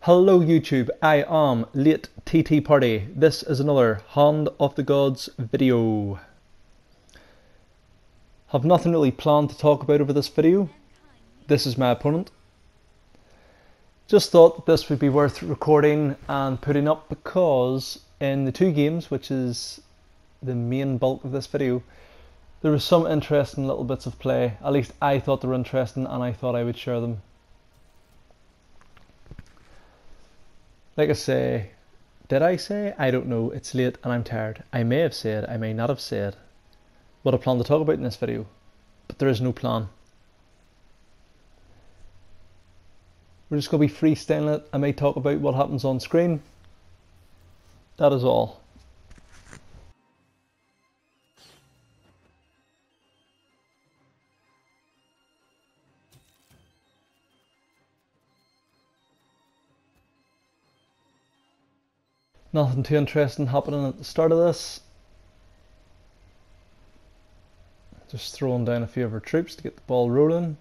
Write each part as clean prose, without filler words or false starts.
Hello YouTube, I am Late TT Party. This is another Hand of the Gods video. Have nothing really planned to talk about over this video. This is my opponent. Just thought that this would be worth recording and putting up because in the two games, which is the main bulk of this video, there was some interesting little bits of play. At least I thought they were interesting and I thought I would share them. Like I say, did I say? I don't know, it's late and I'm tired. I may have said, I may not have said what I plan to talk about in this video, but there is no plan. We're just going to be freestyling it. I may talk about what happens on screen. That is all. Nothing too interesting happening at the start of this. Just throwing down a few of our troops to get the ball rolling.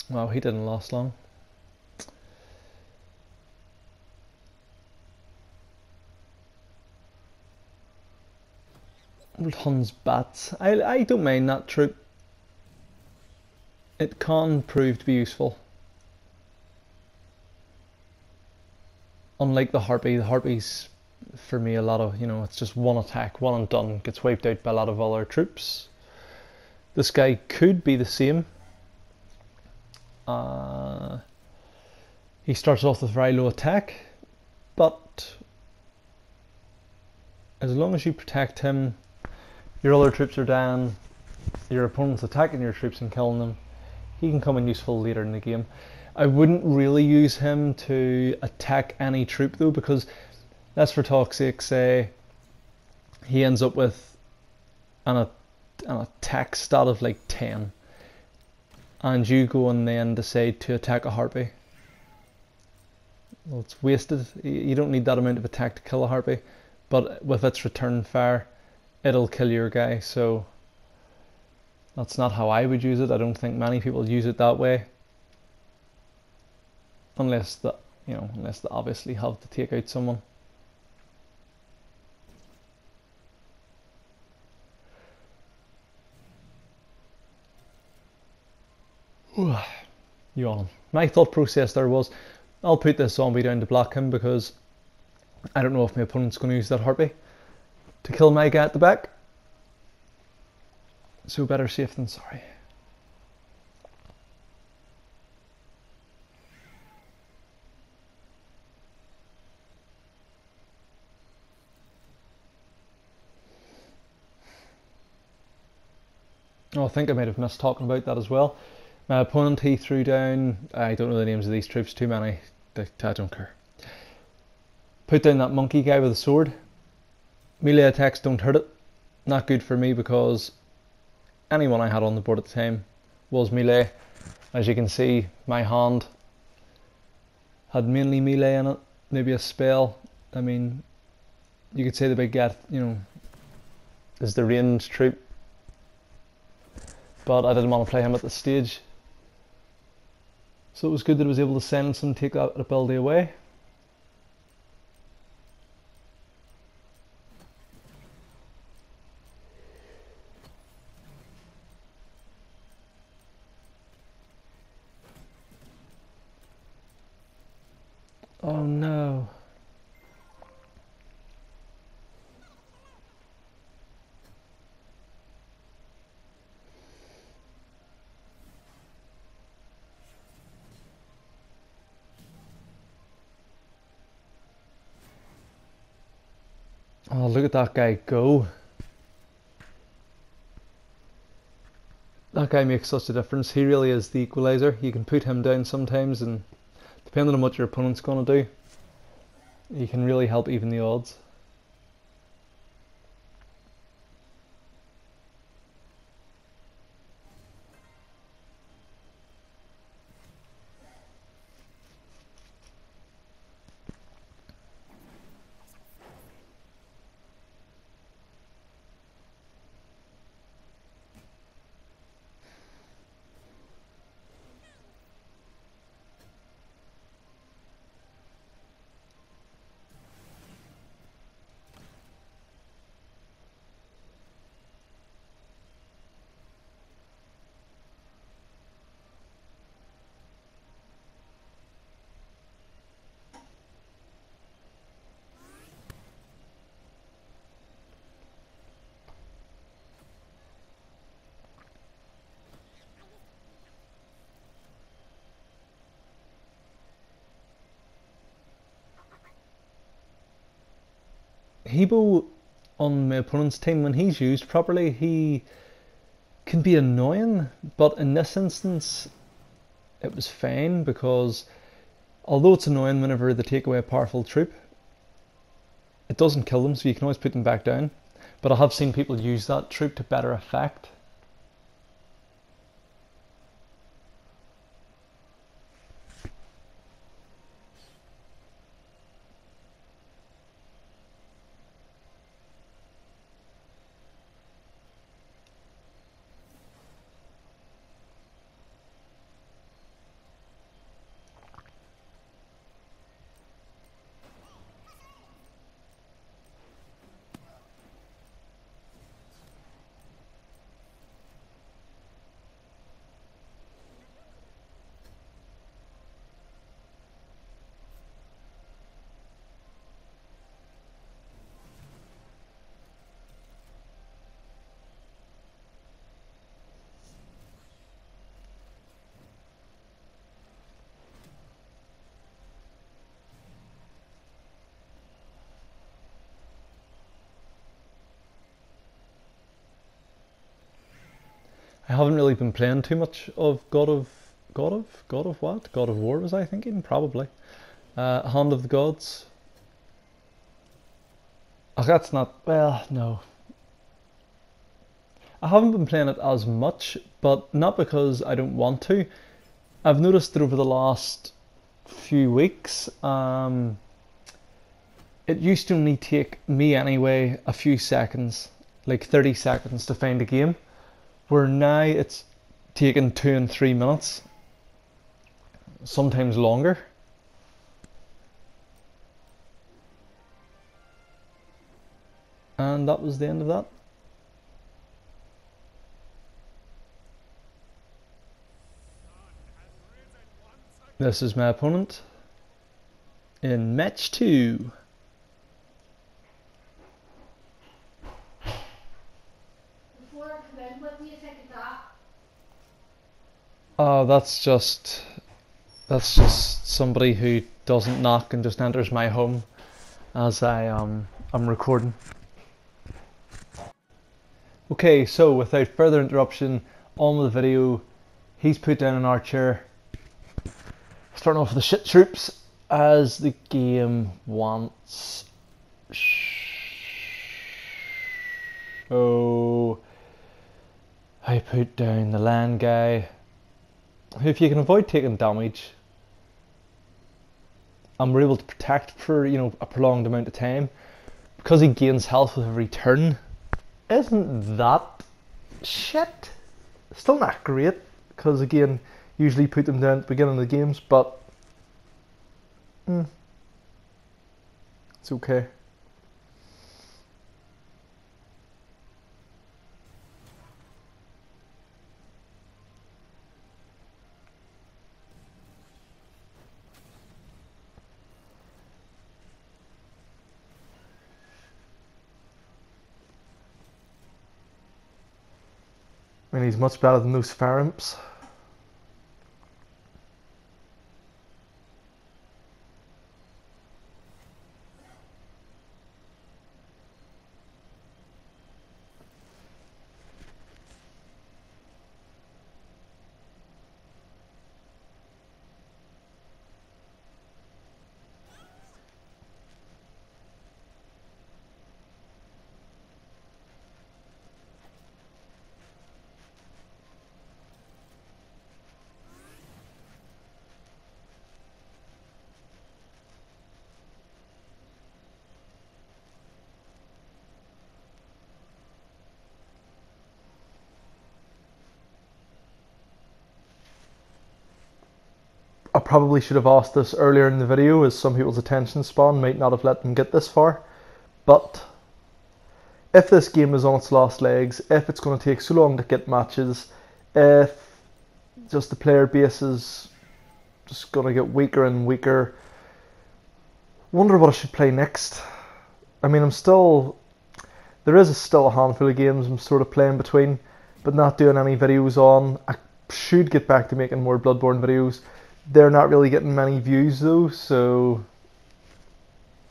Wow, he didn't last long. Old Hun's bats. I don't mind that troop. It can prove to be useful. Unlike the Harpy's for me a lot of, it's just one attack, one and done, gets wiped out by a lot of other troops. This guy could be the same. He starts off with very low attack, but as long as you protect him, your other troops are down, your opponent's attacking your troops and killing them, he can come in useful later in the game. I wouldn't really use him to attack any troop though, because let's for talk's sake say he ends up with an attack stat of like 10 and you go and then decide to attack a Harpy. Well, it's wasted. You don't need that amount of attack to kill a Harpy, but with its return fire it'll kill your guy, so that's not how I would use it. I don't think many people use it that way. Unless they obviously have to take out someone. Yawn. My thought process there was, I'll put this zombie down to block him because I don't know if my opponent's going to use that Harpy to kill my guy at the back. So better safe than sorry. Oh, I think I might have missed talking about that as well. My opponent, he threw down, I don't know the names of these troops, too many, I don't care. Put down that monkey guy with a sword. Melee attacks don't hurt it. Not good for me because anyone I had on the board at the time was melee. As you can see, my hand had mainly melee in it, maybe a spell. I mean, you could say the big guy, is the ranged troop, but I didn't want to play him at this stage. So it was good that I was able to silence him and take that ability away. Oh no. Oh, look at that guy go. That guy makes such a difference. He really is the equalizer. You can put him down sometimes and depending on what your opponent's going to do, you can really help even the odds. Hebo on my opponent's team, when he's used properly, he can be annoying, but in this instance it was fine, because although it's annoying whenever they take away a powerful troop, it doesn't kill them, so you can always put them back down. But I have seen people use that troop to better effect. I haven't really been playing too much of God of what? God of War was I thinking? Probably. Hand of the Gods. Oh, that's not, well, no. I haven't been playing it as much, but not because I don't want to. I've noticed that over the last few weeks, it used to only take me anyway a few seconds, like 30 seconds to find a game, where now it's taking 2 and 3 minutes, sometimes longer. And that was the end of that. This is my opponent in match 2. Oh, that's just somebody who doesn't knock and just enters my home as I'm recording. Okay, so without further interruption, on with the video. He's put down an archer, starting off with the shit troops as the game wants. So I put down the land guy, who, if you can avoid taking damage and we're able to protect for, you know, a prolonged amount of time, because he gains health with every turn. Isn't that shit? Still not great, because again, usually put them down at the beginning of the games, but it's okay. I mean, he's much better than those fire imps. I probably should have asked this earlier in the video, as some people's attention span might not have let them get this far. But if this game is on its last legs, if it's going to take so long to get matches, if just the player base is just going to get weaker and weaker, wonder what I should play next. I mean, there is still a handful of games I'm sort of playing between, but not doing any videos on. I should get back to making more Bloodborne videos. They're not really getting many views though, so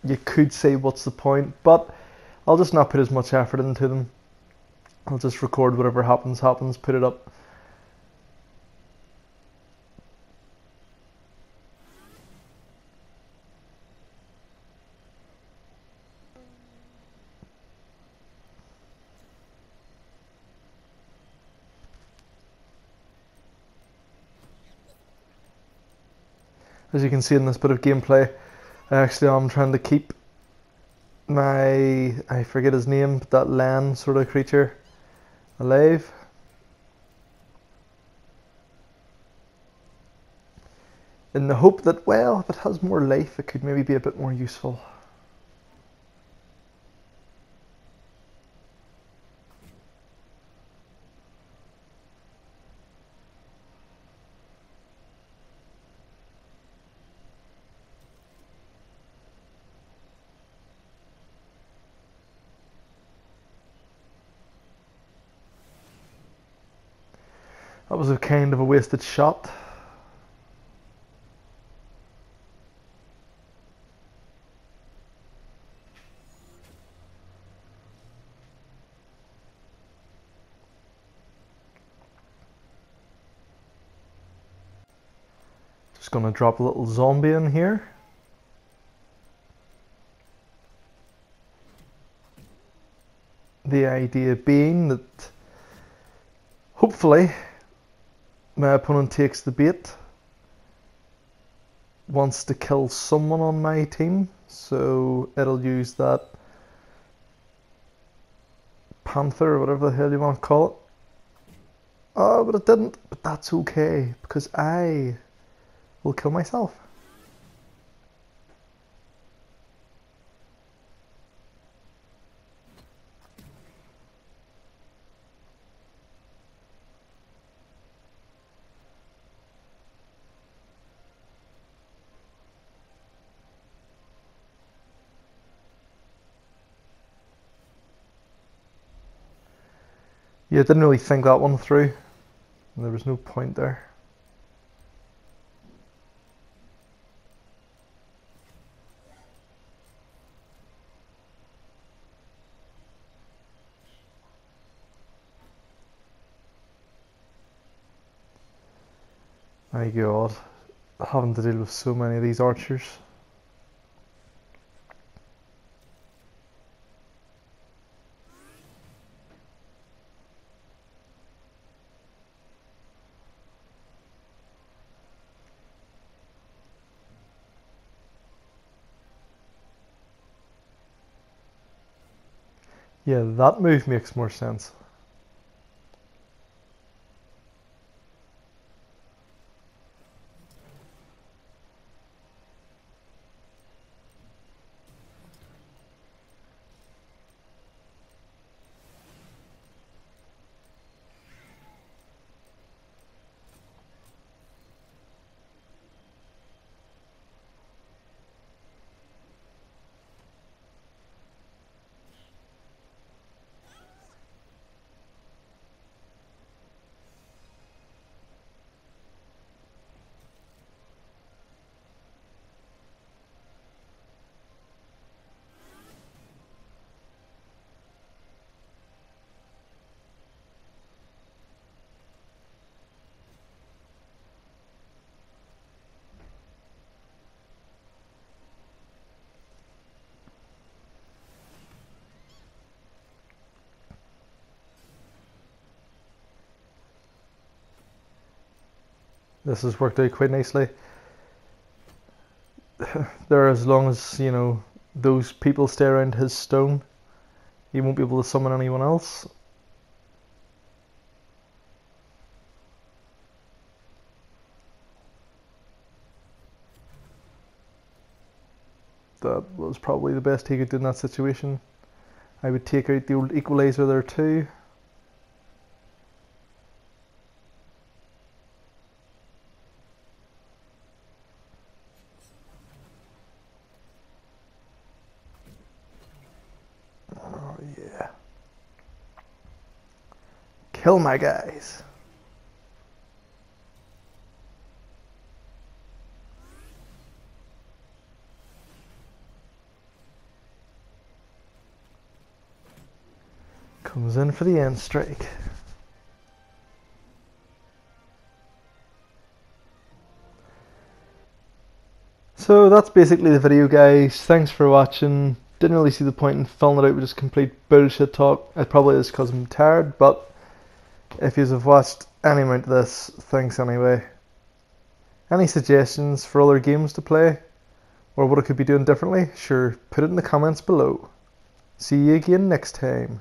you could say what's the point. But I'll just not put as much effort into them. I'll just record whatever happens, put it up. As you can see in this bit of gameplay, I actually am trying to keep my, I forget his name, but that land sort of creature alive. In the hope that, well, if it has more life, it could maybe be a bit more useful. That was a kind of a wasted shot. Just gonna drop a little zombie in here. The idea being that hopefully my opponent takes the bait, wants to kill someone on my team, so it'll use that panther or whatever the hell you want to call it. Oh, but it didn't. But that's okay, because I will kill myself. Yeah, I didn't really think that one through. There was no point there. My god, having to deal with so many of these archers. Yeah, that move makes more sense. This has worked out quite nicely. There, as long as, you know, those people stay around his stone, he won't be able to summon anyone else. That was probably the best he could do in that situation. I would take out the old equalizer there too. Oh yeah. Kill my guys. Comes in for the end strike. So that's basically the video, guys. Thanks for watching. Didn't really see the point in filling it out with just complete bullshit talk. It probably is because I'm tired, but if you have watched any amount of this, thanks anyway. Any suggestions for other games to play, or what I could be doing differently? Sure, put it in the comments below. See you again next time.